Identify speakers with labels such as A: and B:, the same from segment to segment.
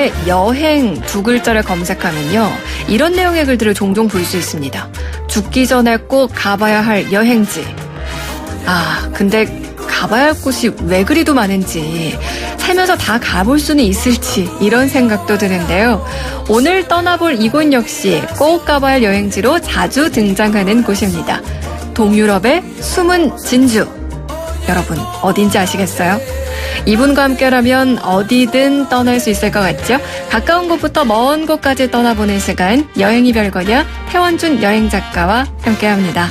A: 구글에 여행 두 글자를 검색하면요. 이런 내용의 글들을 종종 볼 수 있습니다. 죽기 전에 꼭 가봐야 할 여행지. 근데 가봐야 할 곳이 왜 그리도 많은지, 살면서 다 가볼 수는 있을지 이런 생각도 드는데요. 오늘 떠나볼 이곳 역시 꼭 가봐야 할 여행지로 자주 등장하는 곳입니다. 동유럽의 숨은 진주. 여러분 어딘지 아시겠어요? 이분과 함께라면 어디든 떠날 수 있을 것 같죠? 가까운 곳부터 먼 곳까지 떠나보는 시간, 여행이 별거냐, 태원준 여행작가와 함께합니다.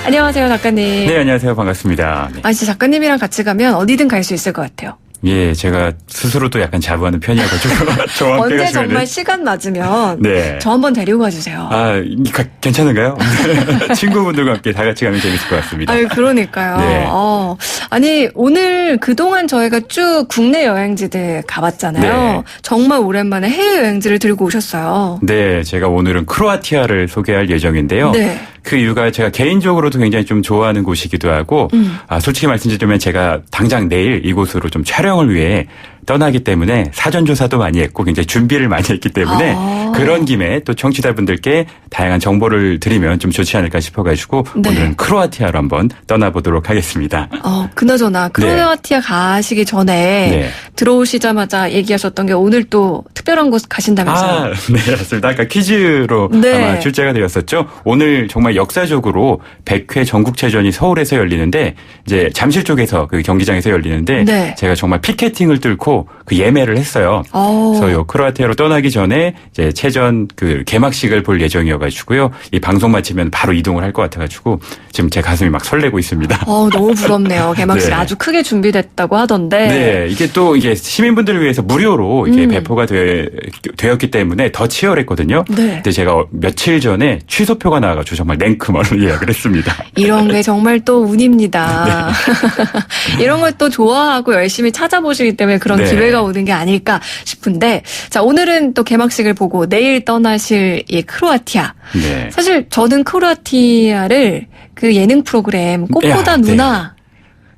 A: 안녕하세요, 작가님.
B: 네, 안녕하세요. 반갑습니다. 네.
A: 진짜 작가님이랑 같이 가면 어디든 갈 수 있을 것 같아요.
B: 예, 제가 스스로도 약간 자부하는 편이어가지고 저와 함께
A: 언제
B: 가시면은
A: 정말 시간 맞으면
B: 네.
A: 저 한번 데리고 가주세요.
B: 괜찮은가요? 친구분들과 함께 다 같이 가면 재밌을 것 같습니다.
A: 그러니까요.
B: 네.
A: 아니, 오늘 그동안 저희가 쭉 국내 여행지들 가봤잖아요.
B: 네.
A: 정말 오랜만에 해외여행지를 들고 오셨어요.
B: 네, 제가 오늘은 크로아티아를 소개할 예정인데요.
A: 네.
B: 그 이유가 제가 개인적으로도 굉장히 좀 좋아하는 곳이기도 하고, 솔직히 말씀드리면 제가 당장 내일 이곳으로 좀 촬영을 위해 떠나기 때문에 사전조사도 많이 했고 굉장히 준비를 많이 했기 때문에 그런 김에 또 청취자분들께 다양한 정보를 드리면 좀 좋지 않을까 싶어가지고
A: 네.
B: 오늘은 크로아티아로 한번 떠나보도록 하겠습니다.
A: 그나저나 크로아티아 가시기 전에
B: 네.
A: 들어오시자마자 얘기하셨던 게 오늘 또 특별한 곳 가신다면서요?
B: 네, 맞습니다. 아까 퀴즈로
A: 네.
B: 아마 출제가 되었었죠. 오늘 정말 역사적으로 100회 전국체전이 서울에서 열리는데 이제 잠실 쪽에서 그 경기장에서 열리는데
A: 네.
B: 제가 정말 피켓팅을 뚫고 그 예매를 했어요. 그래서 요 크로아티아로 떠나기 전에 이제 체전 그 개막식을 볼 예정이어가지고요. 이 방송 마치면 바로 이동을 할 것 같아가지고 지금 제 가슴이 막 설레고 있습니다.
A: 너무 부럽네요. 개막식
B: 네.
A: 아주 크게 준비됐다고 하던데.
B: 네, 이게 또 이게 시민분들을 위해서 무료로 이게 배포가 되었기 때문에 더 치열했거든요.
A: 네.
B: 근데 제가 며칠 전에 취소표가 나와가지고 정말 냉큼 예약을 했습니다.
A: 이런 게 정말 또 운입니다.
B: 네.
A: 이런 걸 또 좋아하고 열심히 찾아보시기 때문에 그런
B: 네.
A: 기회가 오는 게 아닐까 싶은데, 자, 오늘은 또 개막식을 보고 내일 떠나실 이 크로아티아.
B: 네.
A: 사실 저는 크로아티아를 그 예능 프로그램 꽃보다
B: 네.
A: 누나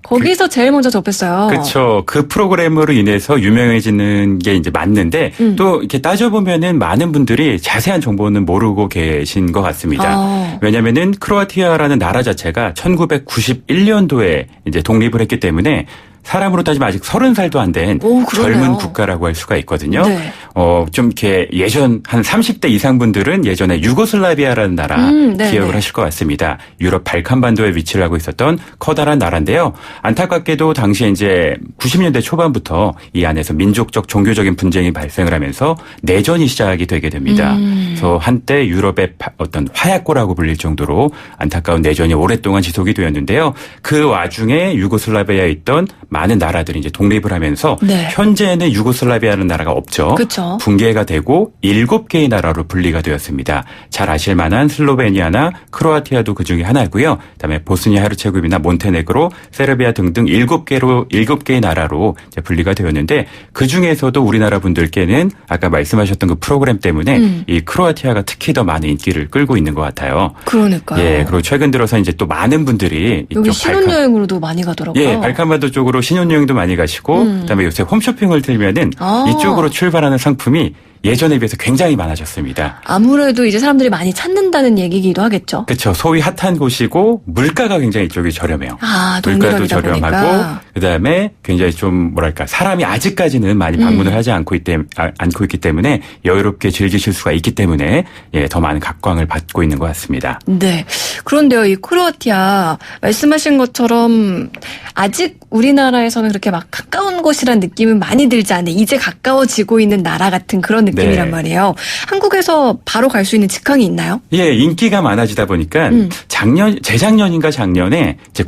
A: 거기서 제일 먼저 접했어요.
B: 그렇죠. 그 프로그램으로 인해서 유명해지는 게 이제 맞는데 또 이렇게 따져보면은 많은 분들이 자세한 정보는 모르고 계신 것 같습니다. 왜냐면은 크로아티아라는 나라 자체가 1991년도에 이제 독립을 했기 때문에 사람으로 따지면 아직 30살도 안 된 젊은 국가라고 할 수가 있거든요.
A: 네.
B: 좀 이렇게 예전 한 30대 이상 분들은 예전에 유고슬라비아라는 나라 기억을 하실 것 같습니다. 유럽 발칸반도에 위치를 하고 있었던 커다란 나라인데요. 안타깝게도 당시에 이제 90년대 초반부터 이 안에서 민족적 종교적인 분쟁이 발생을 하면서 내전이 시작이 되게 됩니다. 그래서 한때 유럽의 어떤 화약고라고 불릴 정도로 안타까운 내전이 오랫동안 지속이 되었는데요. 그 와중에 유고슬라비아에 있던 많은 나라들이 이제 독립을 하면서
A: 네.
B: 현재는 유고슬라비아라는 나라가 없죠.
A: 그쵸.
B: 붕괴가 되고 7개의 나라로 분리가 되었습니다. 잘 아실 만한 슬로베니아나 크로아티아도 그중에 하나고요. 그다음에 보스니아 헤르체고비나 몬테네그로, 세르비아 등등 7개의 나라로 이제 분리가 되었는데 그중에서도 우리나라 분들께는 아까 말씀하셨던 그 프로그램 때문에 이 크로아티아가 특히 더 많은 인기를 끌고 있는 것 같아요.
A: 그러니까요.
B: 예, 그리고 최근 들어서 이제 또 많은 분들이
A: 여기 신혼여행으로도 많이 가더라고요.
B: 예, 발칸반도 쪽으로 신혼여행도 많이 가시고 그다음에 요새 홈쇼핑을 들면은 이쪽으로 출발하는 상품이 예전에 비해서 굉장히 많아졌습니다.
A: 아무래도 이제 사람들이 많이 찾는다는 얘기기도 하겠죠.
B: 그렇죠. 소위 핫한 곳이고 물가가 굉장히 이쪽이 저렴해요. 물가도 저렴하고
A: 보니까.
B: 그다음에 굉장히 좀 뭐랄까 사람이 아직까지는 많이 방문을 하지 않고 있기 때문에 여유롭게 즐기실 수가 있기 때문에 더 많은 각광을 받고 있는 것 같습니다.
A: 네. 그런데요, 이 크로아티아 말씀하신 것처럼 아직 우리나라에서는 그렇게 막 가까운 곳이란 느낌은 많이 들지 않는, 이제 가까워지고 있는 나라 같은 그런 느낌이란 말이에요. 한국에서 바로 갈 수 있는 직항이 있나요?
B: 예, 인기가 많아지다 보니까 재작년인가 작년에 이제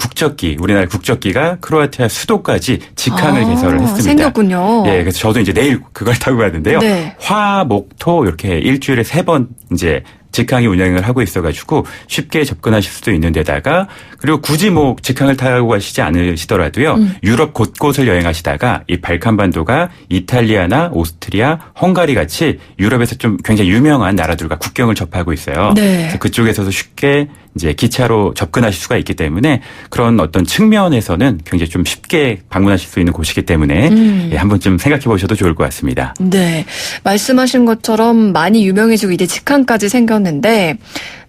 B: 우리나라 국적기가 크로아티아 수도까지 직항을 개설을 했습니다.
A: 생겼군요.
B: 예, 그래서 저도 이제 내일 그걸 타고 가는데요.
A: 네.
B: 화, 목, 토 이렇게 일주일에 3번 이제 직항이 운행을 하고 있어가지고 쉽게 접근하실 수도 있는 데다가, 그리고 굳이 뭐 직항을 타고 가시지 않으시더라도요. 유럽 곳곳을 여행하시다가 이 발칸반도가 이탈리아나 오스트리아, 헝가리 같이 유럽에서 좀 굉장히 유명한 나라들과 국경을 접하고 있어요.
A: 네.
B: 그래서 그쪽에서도 쉽게 이제 기차로 접근하실 수가 있기 때문에 그런 어떤 측면에서는 굉장히 좀 쉽게 방문하실 수 있는 곳이기 때문에 예, 한 번쯤 생각해 보셔도 좋을 것 같습니다.
A: 네. 말씀하신 것처럼 많이 유명해지고 이제 직항까지 생겼는데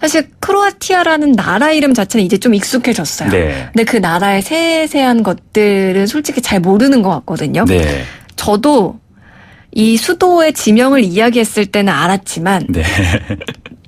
A: 사실 크로아티아라는 나라 이름 자체는 이제 좀 익숙해졌어요.
B: 네.
A: 근데 그 나라의 세세한 것들은 솔직히 잘 모르는 것 같거든요.
B: 네.
A: 저도 이 수도의 지명을 이야기했을 때는 알았지만
B: 네.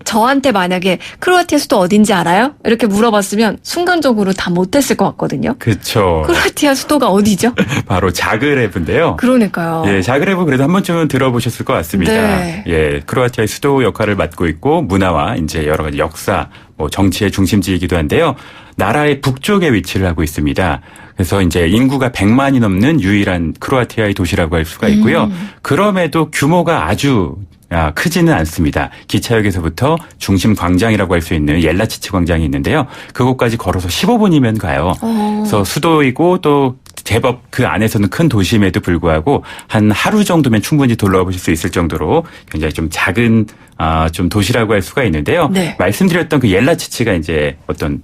A: 저한테 만약에 크로아티아 수도 어딘지 알아요? 이렇게 물어봤으면 순간적으로 다 못했을 것 같거든요.
B: 그렇죠.
A: 크로아티아 수도가 어디죠?
B: 바로 자그레브인데요.
A: 그러니까요.
B: 예, 자그레브 그래도 한 번쯤은 들어보셨을 것 같습니다.
A: 네.
B: 예, 크로아티아의 수도 역할을 맡고 있고 문화와 이제 여러 가지 역사, 뭐 정치의 중심지이기도 한데요. 나라의 북쪽에 위치를 하고 있습니다. 그래서 이제 인구가 100만이 넘는 유일한 크로아티아의 도시라고 할 수가 있고요. 그럼에도 규모가 아주 크지는 않습니다. 기차역에서부터 중심 광장이라고 할 수 있는 옐라치치 광장이 있는데요. 그곳까지 걸어서 15분이면 가요. 그래서 수도이고 또 제법 그 안에서는 큰 도심에도 불구하고 한 하루 정도면 충분히 둘러보실 수 있을 정도로 굉장히 좀 작은 좀 도시라고 할 수가 있는데요.
A: 네.
B: 말씀드렸던 그 옐라치치가 이제 어떤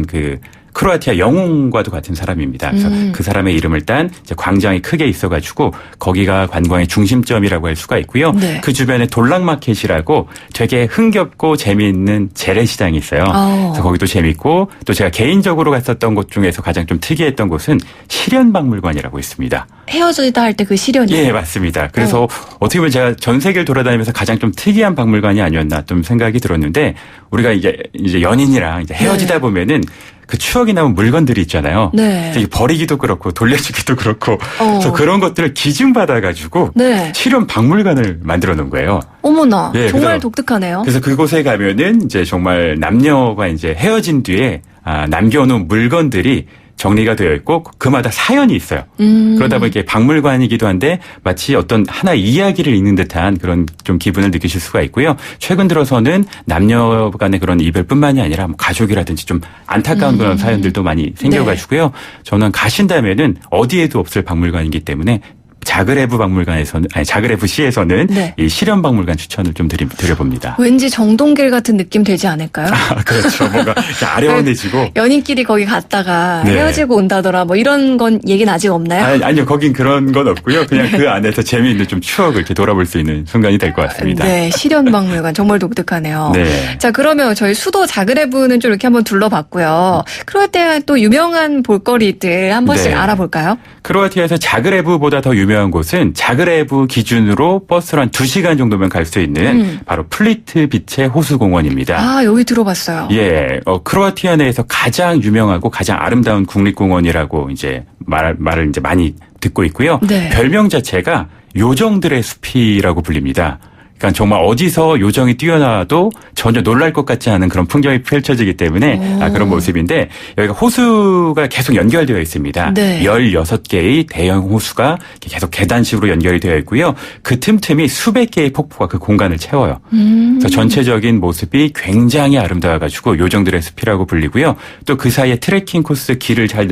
B: 그 크로아티아 영웅과도 같은 사람입니다. 그래서 그 사람의 이름을 딴 이제 광장이 크게 있어가지고 거기가 관광의 중심점이라고 할 수가 있고요.
A: 네.
B: 그 주변에 돌락마켓이라고 되게 흥겹고 재미있는 재래시장이 있어요. 그래서 거기도 재밌고 또 제가 개인적으로 갔었던 곳 중에서 가장 좀 특이했던 곳은 시련박물관이라고 있습니다.
A: 헤어지다 할 때 그 시련이요?
B: 예, 맞습니다. 그래서 어떻게 보면 제가 전 세계를 돌아다니면서 가장 좀 특이한 박물관이 아니었나 좀 생각이 들었는데 우리가 이제 연인이랑 이제 헤어지다 보면은 그 추억이 남은 물건들이 있잖아요.
A: 네.
B: 버리기도 그렇고 돌려주기도 그렇고 그래서 그런 것들을 기증받아가지고
A: 네.
B: 실험 박물관을 만들어 놓은 거예요.
A: 어머나,
B: 예,
A: 정말
B: 그래서
A: 독특하네요.
B: 그래서 그곳에 가면은 이제 정말 남녀가 이제 헤어진 뒤에 남겨놓은 물건들이 정리가 되어 있고 그마다 사연이 있어요. 그러다 보니 이게 박물관이기도 한데 마치 어떤 하나의 이야기를 읽는 듯한 그런 좀 기분을 느끼실 수가 있고요. 최근 들어서는 남녀 간의 그런 이별뿐만이 아니라 뭐 가족이라든지 좀 안타까운 그런 사연들도 많이 생겨가지고요. 저는 가신다면은 어디에도 없을 박물관이기 때문에 자그레브 박물관에서는 자그레브 시에서는
A: 네.
B: 이 실험 박물관 추천을 좀 드려봅니다.
A: 왠지 정동길 같은 느낌 되지 않을까요?
B: 그렇죠. 뭔가 아련해지고
A: 연인끼리 거기 갔다가
B: 네.
A: 헤어지고 온다더라 뭐 이런 건 얘기는 아직 없나요?
B: 아니요. 거긴 그런 건 없고요. 그냥 그 안에서 재미있는 좀 추억을 이렇게 돌아볼 수 있는 순간이 될 것 같습니다.
A: 네, 실현박물관 정말 독특하네요.
B: 네.
A: 자, 그러면 저희 수도 자그레브는 좀 이렇게 한번 둘러봤고요. 크로아티아 또 유명한 볼거리들 한 번씩
B: 네.
A: 알아볼까요?
B: 크로아티아에서 자그레브보다 더 유명한 곳은 자그레브 기준으로 버스로 한 2시간 정도면 갈 수 있는 바로 플리트 비체 호수공원입니다.
A: 아, 여기 들어봤어요.
B: 예, 크로아티아 내에서 가장 유명하고 가장 아름다운 국립공원이라고 이제 말을 이제 많이 듣고 있고요.
A: 네.
B: 별명 자체가 요정들의 숲이라고 불립니다. 그러니까 정말 어디서 요정이 뛰어나와도 전혀 놀랄 것 같지 않은 그런 풍경이 펼쳐지기 때문에 그런 모습인데 여기가 호수가 계속 연결되어 있습니다.
A: 네.
B: 16개의 대형 호수가 계속 계단식으로 연결이 되어 있고요. 그 틈틈이 수백 개의 폭포가 그 공간을 채워요. 그래서 전체적인 모습이 굉장히 아름다워가지고 요정들의 숲이라고 불리고요. 또 그 사이에 트레킹 코스 길을 잘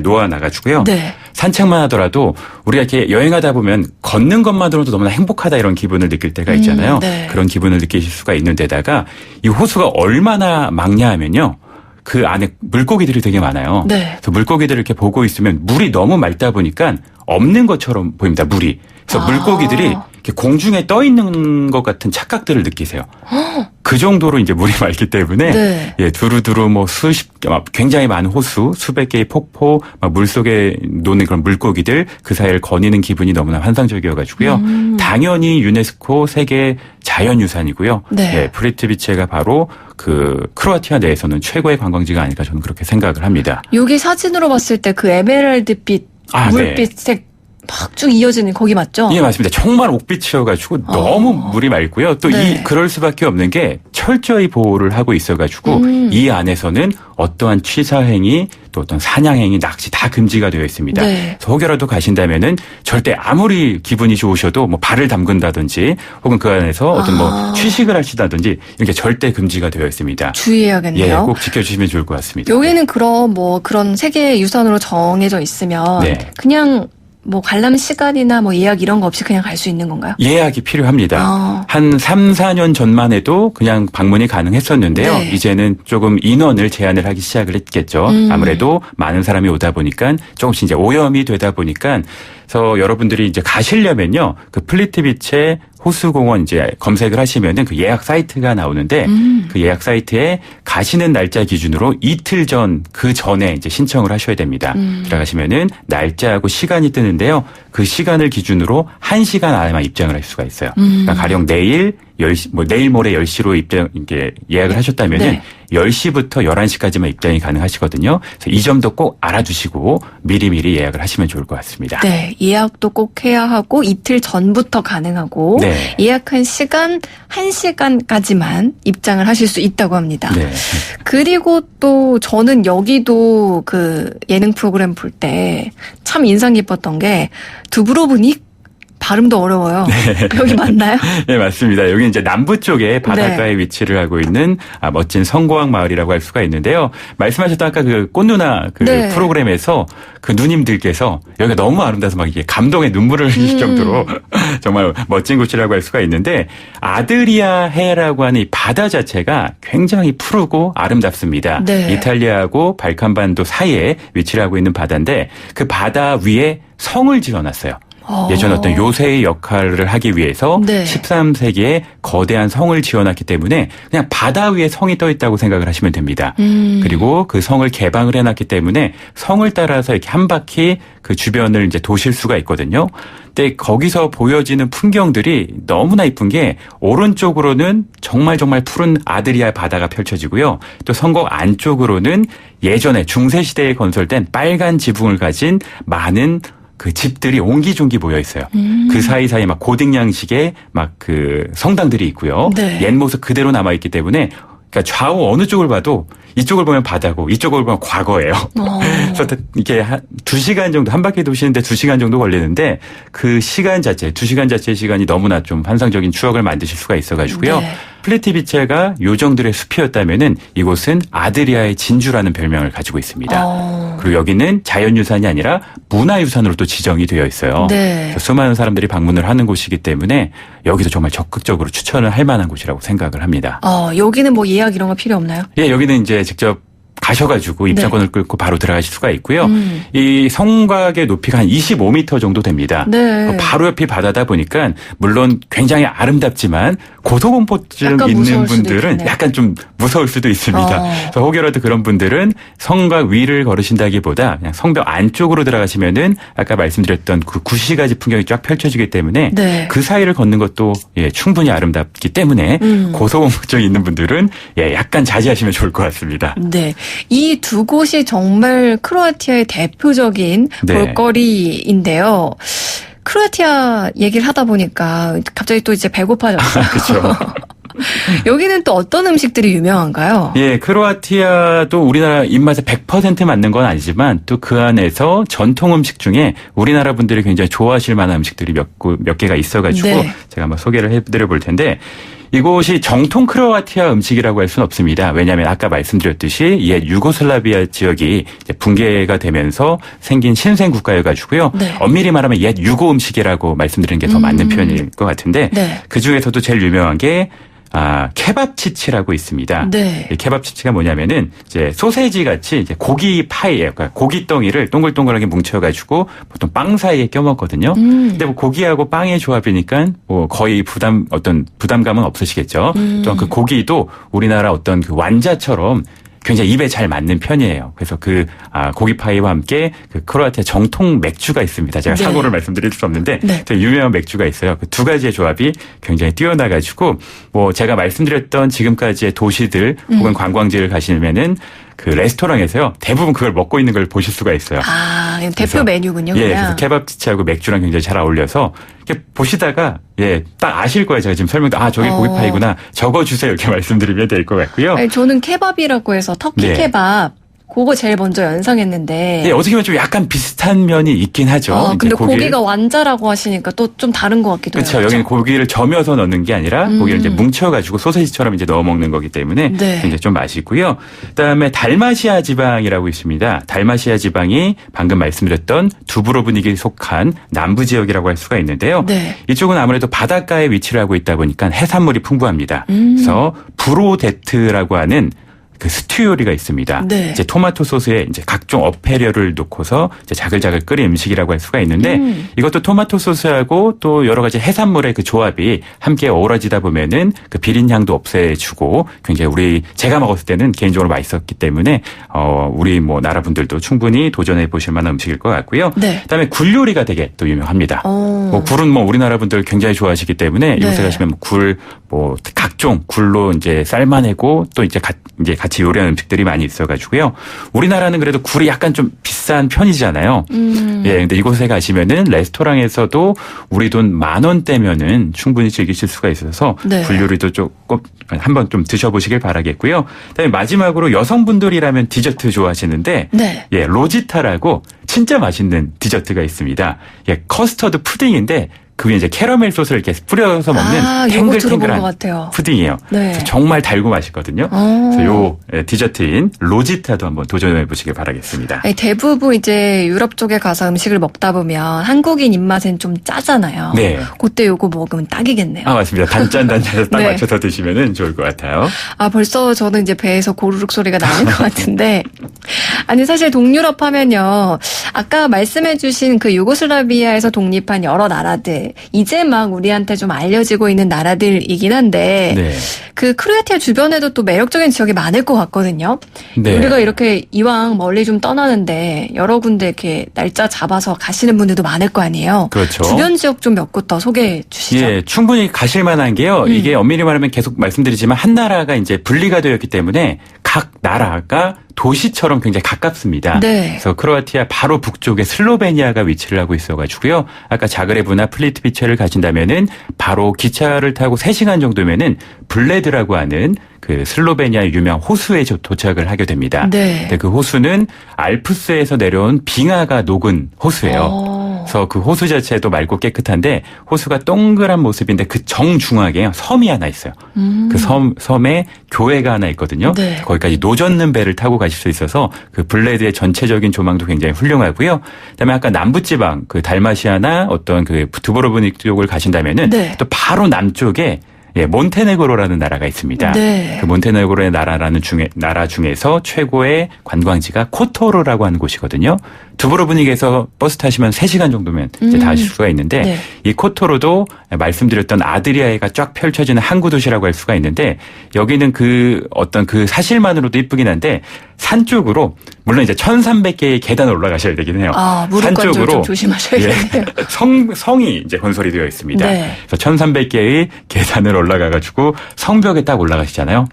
B: 놓아놔가지고요.
A: 네.
B: 산책만 하더라도 우리가 이렇게 여행하다 보면 걷는 것만으로도 너무나 행복하다 이런 기분을 느낄 때가 있잖아요.
A: 네.
B: 그런 기분을 느끼실 수가 있는 데다가 이 호수가 얼마나 막냐 하면요. 그 안에 물고기들이 되게 많아요.
A: 네.
B: 그래서 물고기들을 이렇게 보고 있으면 물이 너무 맑다 보니까 없는 것처럼 보입니다. 물이. 그래서 물고기들이 이렇게 공중에 떠 있는 것 같은 착각들을 느끼세요. 그 정도로 이제 물이 맑기 때문에
A: 네.
B: 예, 두루두루 뭐 굉장히 많은 호수, 수백 개의 폭포, 물 속에 노는 그런 물고기들 그 사이를 거니는 기분이 너무나 환상적이어가지고요. 당연히 유네스코 세계 자연유산이고요.
A: 네.
B: 예, 프리트비체가 바로 그 크로아티아 내에서는 최고의 관광지가 아닐까 저는 그렇게 생각을 합니다.
A: 여기 사진으로 봤을 때 그 에메랄드빛, 물빛색 막 쭉 이어지는 거기 맞죠?
B: 예, 맞습니다. 정말 옥빛이어가지고 너무 물이 맑고요. 또
A: 네.
B: 그럴 수밖에 없는 게 철저히 보호를 하고 있어가지고 이 안에서는 어떠한 취사행위 또 어떤 사냥행위, 낚시 다 금지가 되어 있습니다.
A: 네.
B: 그래서 혹여라도 가신다면은 절대 아무리 기분이 좋으셔도 뭐 발을 담근다든지 혹은 그 안에서 어떤 뭐 취식을 하시다든지 이렇게 절대 금지가 되어 있습니다.
A: 주의해야겠네요.
B: 예, 꼭 지켜주시면 좋을 것 같습니다.
A: 여기는 그럼 뭐 그런 세계 유산으로 정해져 있으면
B: 네.
A: 그냥 뭐 관람 시간이나 뭐 예약 이런 거 없이 그냥 갈 수 있는 건가요?
B: 예약이 필요합니다. 한 3, 4년 전만 해도 그냥 방문이 가능했었는데요.
A: 네.
B: 이제는 조금 인원을 제한을 하기 시작을 했겠죠. 아무래도 많은 사람이 오다 보니까 조금씩 이제 오염이 되다 보니까 그래서 여러분들이 이제 가시려면요. 그 플리트비체 호수공원 이제 검색을 하시면은 그 예약 사이트가 나오는데 그 예약 사이트에 가시는 날짜 기준으로 이틀 전, 그 전에 이제 신청을 하셔야 됩니다. 들어가시면은 날짜하고 시간이 뜨는데요. 그 시간을 기준으로 1시간 안에만 입장을 할 수가 있어요. 그러니까 가령 내일 10시, 뭐 내일 모레 10시로 입장, 이게 예약을 하셨다면은
A: 네.
B: 10시부터 11시까지만 입장이 가능하시거든요. 그래서 이 점도 꼭 알아두시고 미리미리 예약을 하시면 좋을 것 같습니다.
A: 네, 예약도 꼭 해야 하고 이틀 전부터 가능하고
B: 네.
A: 예약한 시간 1시간까지만 입장을 하실 수 있다고 합니다.
B: 네.
A: 그리고 또 저는 여기도 그 예능 프로그램 볼 때 참 인상 깊었던 게 두브로브닉 발음도 어려워요.
B: 네.
A: 여기 맞나요?
B: 네, 맞습니다. 여기 이제 남부 쪽에 바닷가에
A: 네.
B: 위치를 하고 있는 멋진 성고항 마을이라고 할 수가 있는데요. 말씀하셨던 아까 그 꽃누나 그
A: 네.
B: 프로그램에서 그 누님들께서 여기가 너무 아름다워서 막 이게 감동의 눈물을 흘릴 정도로 정말 멋진 곳이라고 할 수가 있는데 아드리아 해라고 하는 이 바다 자체가 굉장히 푸르고 아름답습니다.
A: 네.
B: 이탈리아하고 발칸반도 사이에 위치를 하고 있는 바다인데 그 바다 위에 성을 지어놨어요. 예전 어떤 요새의 역할을 하기 위해서
A: 네.
B: 13세기에 거대한 성을 지어놨기 때문에 그냥 바다 위에 성이 떠 있다고 생각을 하시면 됩니다. 그리고 그 성을 개방을 해놨기 때문에 성을 따라서 이렇게 한 바퀴 그 주변을 이제 도실 수가 있거든요. 근데 거기서 보여지는 풍경들이 너무나 이쁜 게 오른쪽으로는 정말 푸른 아드리아 바다가 펼쳐지고요. 또 성곽 안쪽으로는 예전에 중세시대에 건설된 빨간 지붕을 가진 많은 그 집들이 옹기종기 모여 있어요. 그 사이사이 막 고딕 양식의 막 그 성당들이 있고요.
A: 네.
B: 옛 모습 그대로 남아 있기 때문에 그러니까 좌우 어느 쪽을 봐도 이쪽을 보면 바다고 이쪽을 보면 과거예요. 그래서 이게 2시간 정도 한 바퀴 도시는데 2시간 정도 걸리는데 그 시간 자체 2시간 자체의 시간이 너무나 좀 환상적인 추억을 만드실 수가 있어가지고요.
A: 네.
B: 플리티비체가 요정들의 숲이었다면은 이곳은 아드리아의 진주라는 별명을 가지고 있습니다. 그리고 여기는 자연유산이 아니라 문화유산으로 또 지정이 되어 있어요.
A: 네.
B: 그래서 수많은 사람들이 방문을 하는 곳이기 때문에 여기도 정말 적극적으로 추천을 할 만한 곳이라고 생각을 합니다.
A: 여기는 뭐 예약 이런 거 필요 없나요?
B: 예, 여기는 이제 직접 가셔가지고 입장권을 끊고 바로 들어가실 수가 있고요. 이 성곽의 높이가 한 25m 정도 됩니다.
A: 네.
B: 바로 옆이 바다다 보니까 물론 굉장히 아름답지만 고소공포증
A: 약간
B: 있는
A: 무서울 수도
B: 분들은
A: 있겠네요.
B: 약간 좀 무서울 수도 있습니다. 그래서 혹여라도 그런 분들은 성곽 위를 걸으신다기보다 그냥 성벽 안쪽으로 들어가시면은 아까 말씀드렸던 그 9시가지 풍경이 쫙 펼쳐지기 때문에
A: 네.
B: 그 사이를 걷는 것도 예, 충분히 아름답기 때문에 고소공포증 있는 분들은 예, 약간 자제하시면 좋을 것 같습니다.
A: 네. 이 두 곳이 정말 크로아티아의 대표적인
B: 네.
A: 볼거리인데요. 크로아티아 얘기를 하다 보니까 갑자기 또 이제 배고파졌어요.
B: 그렇죠.
A: 여기는 또 어떤 음식들이 유명한가요?
B: 예, 크로아티아도 우리나라 입맛에 100% 맞는 건 아니지만 또 그 안에서 전통 음식 중에 우리나라 분들이 굉장히 좋아하실 만한 음식들이 몇 개가 있어가지고
A: 네.
B: 제가 한번 소개를 해드려 볼 텐데 이곳이 정통 크로아티아 음식이라고 할 수는 없습니다. 왜냐하면 아까 말씀드렸듯이 옛 유고슬라비아 지역이 이제 붕괴가 되면서 생긴 신생 국가여가지고요.
A: 네.
B: 엄밀히 말하면 옛 유고 음식이라고 말씀드리는 게 더 맞는 표현일 것 같은데
A: 네.
B: 그 중에서도 제일 유명한 게 케밥치치라고 있습니다.
A: 네.
B: 이 케밥치치가 뭐냐면은 이제 소세지 같이 이제 고기 파이예요. 그러니까 고기 덩이를 동글동글하게 뭉쳐가지고 보통 빵 사이에 껴먹거든요. 근데 뭐 고기하고 빵의 조합이니까 뭐 거의 부담감은 없으시겠죠. 또한 그 고기도 우리나라 어떤 그 완자처럼 굉장히 입에 잘 맞는 편이에요. 그래서 고기 파이와 함께 그 크로아티아 정통 맥주가 있습니다. 제가
A: 네.
B: 사고를 말씀드릴 수 없는데
A: 네.
B: 되게 유명한 맥주가 있어요. 그 두 가지의 조합이 굉장히 뛰어나가지고 뭐 제가 말씀드렸던 지금까지의 도시들 혹은 관광지를 가시면은 그 레스토랑에서요 대부분 그걸 먹고 있는 걸 보실 수가 있어요.
A: 대표
B: 그래서,
A: 메뉴군요.
B: 예,
A: 그냥.
B: 그래서 케밥치치하고 맥주랑 굉장히 잘 어울려서 이렇게 보시다가 딱 아실 거예요. 제가 지금 설명도 저게 고기파이구나 적어주세요 이렇게 말씀드리면 될 것 같고요.
A: 아니, 저는 케밥이라고 해서 터키
B: 네.
A: 케밥 그거 제일 먼저 연상했는데.
B: 네, 어떻게 보면 좀 약간 비슷한 면이 있긴 하죠.
A: 근데 고기가 완자라고 하시니까 또 좀 다른 것 같기도 해요.
B: 그렇죠. 여기는 고기를 점여서 넣는 게 아니라 고기를 이제 뭉쳐가지고 소세지처럼 이제 넣어 먹는 거기 때문에
A: 네.
B: 굉장히 좀 맛있고요. 그다음에 달마시아 지방이라고 있습니다. 달마시아 지방이 방금 말씀드렸던 두브로브닉에 속한 남부 지역이라고 할 수가 있는데요.
A: 네.
B: 이쪽은 아무래도 바닷가에 위치를 하고 있다 보니까 해산물이 풍부합니다. 그래서 브로데트라고 하는 그 스튜 요리가 있습니다.
A: 네.
B: 이제 토마토 소스에 이제 각종 어패류를 넣고서 이제 자글자글 끓인 음식이라고 할 수가 있는데 이것도 토마토 소스하고 또 여러 가지 해산물의 그 조합이 함께 어우러지다 보면은 그 비린 향도 없애주고 굉장히 제가 먹었을 때는 개인적으로 맛있었기 때문에 우리 뭐 나라 분들도 충분히 도전해 보실 만한 음식일 것 같고요.
A: 네.
B: 그다음에 굴 요리가 되게 또 유명합니다. 뭐 굴은 뭐 우리나라 분들 굉장히 좋아하시기 때문에 이곳에
A: 네.
B: 가시면 뭐 각종 굴로 이제 삶아내고 또 이제 같이 요리하는 음식들이 많이 있어가지고요. 우리나라는 그래도 굴이 약간 좀 비싼 편이잖아요. 예, 근데 이곳에 가시면은 레스토랑에서도 우리 돈 10,000원대면은 충분히 즐기실 수가 있어서
A: 네.
B: 굴 요리도 조금 한번 좀 드셔보시길 바라겠고요. 그다음에 마지막으로 여성분들이라면 디저트 좋아하시는데,
A: 네.
B: 예, 로지타라고 진짜 맛있는 디저트가 있습니다. 예, 커스터드 푸딩인데. 그 위에 이제 캐러멜 소스를 이렇게 뿌려서 먹는
A: 요거 들어본 것
B: 탱글탱글한
A: 같아요.
B: 푸딩이에요.
A: 네.
B: 정말 달고 맛있거든요. 그래서 요 디저트인 로지타도 한번 도전해 보시길 바라겠습니다.
A: 대부분 이제 유럽 쪽에 가서 음식을 먹다 보면 한국인 입맛엔 좀 짜잖아요.
B: 네.
A: 그때 요거 먹으면 딱이겠네요.
B: 맞습니다. 단짠단짠해서 딱
A: 네.
B: 맞춰서 드시면은 좋을 것 같아요.
A: 벌써 저는 이제 배에서 고르륵 소리가 나는 것 같은데. 아니, 사실 동유럽 하면요. 아까 말씀해주신 그 유고슬라비아에서 독립한 여러 나라들, 이제 막 우리한테 좀 알려지고 있는 나라들이긴 한데,
B: 네.
A: 그 크로아티아 주변에도 또 매력적인 지역이 많을 것 같거든요.
B: 네.
A: 우리가 이렇게 이왕 멀리 좀 떠나는데 여러 군데 이렇게 날짜 잡아서 가시는 분들도 많을 거 아니에요.
B: 그렇죠.
A: 주변 지역 좀 몇 곳 더 소개해 주시죠.
B: 예, 충분히 가실 만한 게요. 이게 엄밀히 말하면 계속 말씀드리지만 한 나라가 이제 분리가 되었기 때문에 각 나라가 도시처럼 굉장히 가깝습니다.
A: 네.
B: 그래서 크로아티아 바로 북쪽에 슬로베니아가 위치를 하고 있어가지고요. 아까 자그레브나 플리트비체를 가신다면은 바로 기차를 타고 3시간 정도면은 블레드라고 하는 그 슬로베니아의 유명 호수에 도착을 하게 됩니다.
A: 네.
B: 근데 그 호수는 알프스에서 내려온 빙하가 녹은 호수예요. 그래서 그 호수 자체도 맑고 깨끗한데 호수가 동그란 모습인데 그 정중앙에 섬이 하나 있어요. 그 섬에 교회가 하나 있거든요.
A: 네.
B: 거기까지 노젓는 배를 타고 가실 수 있어서 그 블레드의 전체적인 조망도 굉장히 훌륭하고요. 그다음에 아까 남부지방 그 달마시아나 어떤 그 두브로브닉 쪽을 가신다면은
A: 네.
B: 또 바로 남쪽에 몬테네그로라는 나라가 있습니다.
A: 네.
B: 그 몬테네그로의 나라 중에서 최고의 관광지가 코토르라고 하는 곳이거든요. 두브로브닉에서 버스 타시면 3시간 정도면 이제 다 하실 수가 있는데
A: 네.
B: 이 코토르도 말씀드렸던 아드리아해가 쫙 펼쳐지는 항구 도시라고 할 수가 있는데 여기는 그 어떤 그 사실만으로도 이쁘긴 한데 산 쪽으로 물론 이제 1,300개의 계단을 올라가셔야 되긴 해요.
A: 무릎 관절 좀 조심하셔야겠네요.
B: 성이 이제 건설이 되어 있습니다.
A: 네.
B: 그래서 1,300개의 계단을 올라가가지고 성벽에 딱 올라가시잖아요.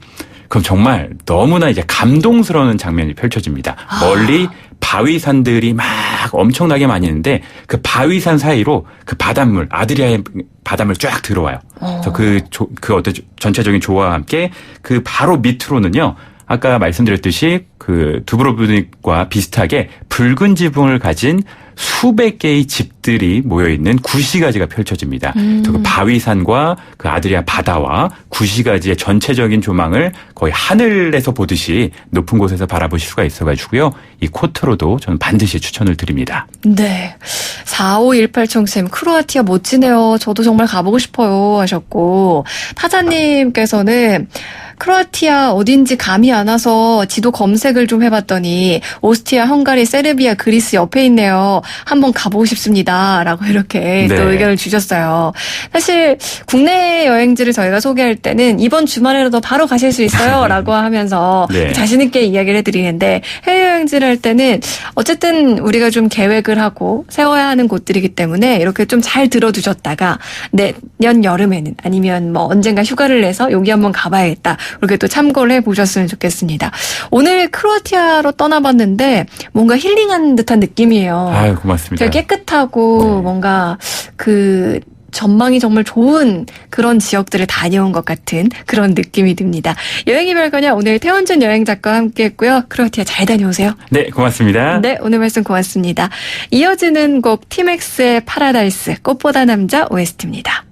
B: 그럼 정말 너무나 이제 감동스러운 장면이 펼쳐집니다. 멀리 바위산들이 막 엄청나게 많이 있는데 그 바위산 사이로 그 바닷물, 아드리아의 바닷물 쫙 들어와요. 그래서 그 어떤 전체적인 조화와 함께 그 바로 밑으로는요. 아까 말씀드렸듯이 그 두브로브닉과 비슷하게 붉은 지붕을 가진 수백 개의 집들이 모여있는 구시가지가 펼쳐집니다. 그래서 그 바위산과 그 아드리아 바다와 구시가지의 전체적인 조망을 거의 하늘에서 보듯이 높은 곳에서 바라보실 수가 있어가지고요. 이 코토로도 저는 반드시 추천을 드립니다.
A: 네. 4518청쌤, 크로아티아 멋지네요. 저도 정말 가보고 싶어요. 하셨고, 타자님께서는 크로아티아 어딘지 감이 안 와서 지도 검색을 좀 해봤더니 오스트리아, 헝가리, 세르비아, 그리스 옆에 있네요. 한번 가보고 싶습니다. 라고 이렇게
B: 네.
A: 또 의견을 주셨어요. 사실 국내 여행지를 저희가 소개할 때는 이번 주말에라도 바로 가실 수 있어요. 라고 하면서
B: 네.
A: 자신 있게 이야기를 해드리는데 해외여행지를 할 때는 어쨌든 우리가 좀 계획을 하고 세워야 하는 곳들이기 때문에 이렇게 좀 잘 들어두셨다가 내년 여름에는 아니면 뭐 언젠가 휴가를 내서 여기 한번 가봐야겠다. 그렇게 또 참고를 해보셨으면 좋겠습니다. 오늘 크로아티아로 떠나봤는데 뭔가 힐링한 듯한 느낌이에요.
B: 아유, 고맙습니다.
A: 되게 깨끗하고 뭔가 그 전망이 정말 좋은 그런 지역들을 다녀온 것 같은 그런 느낌이 듭니다. 여행이 별거냐 오늘 태원준 여행 작가와 함께했고요. 크로아티아 잘 다녀오세요.
B: 네, 고맙습니다.
A: 네, 오늘 말씀 고맙습니다. 이어지는 곡 티맥스의 파라다이스 꽃보다 남자 OST입니다.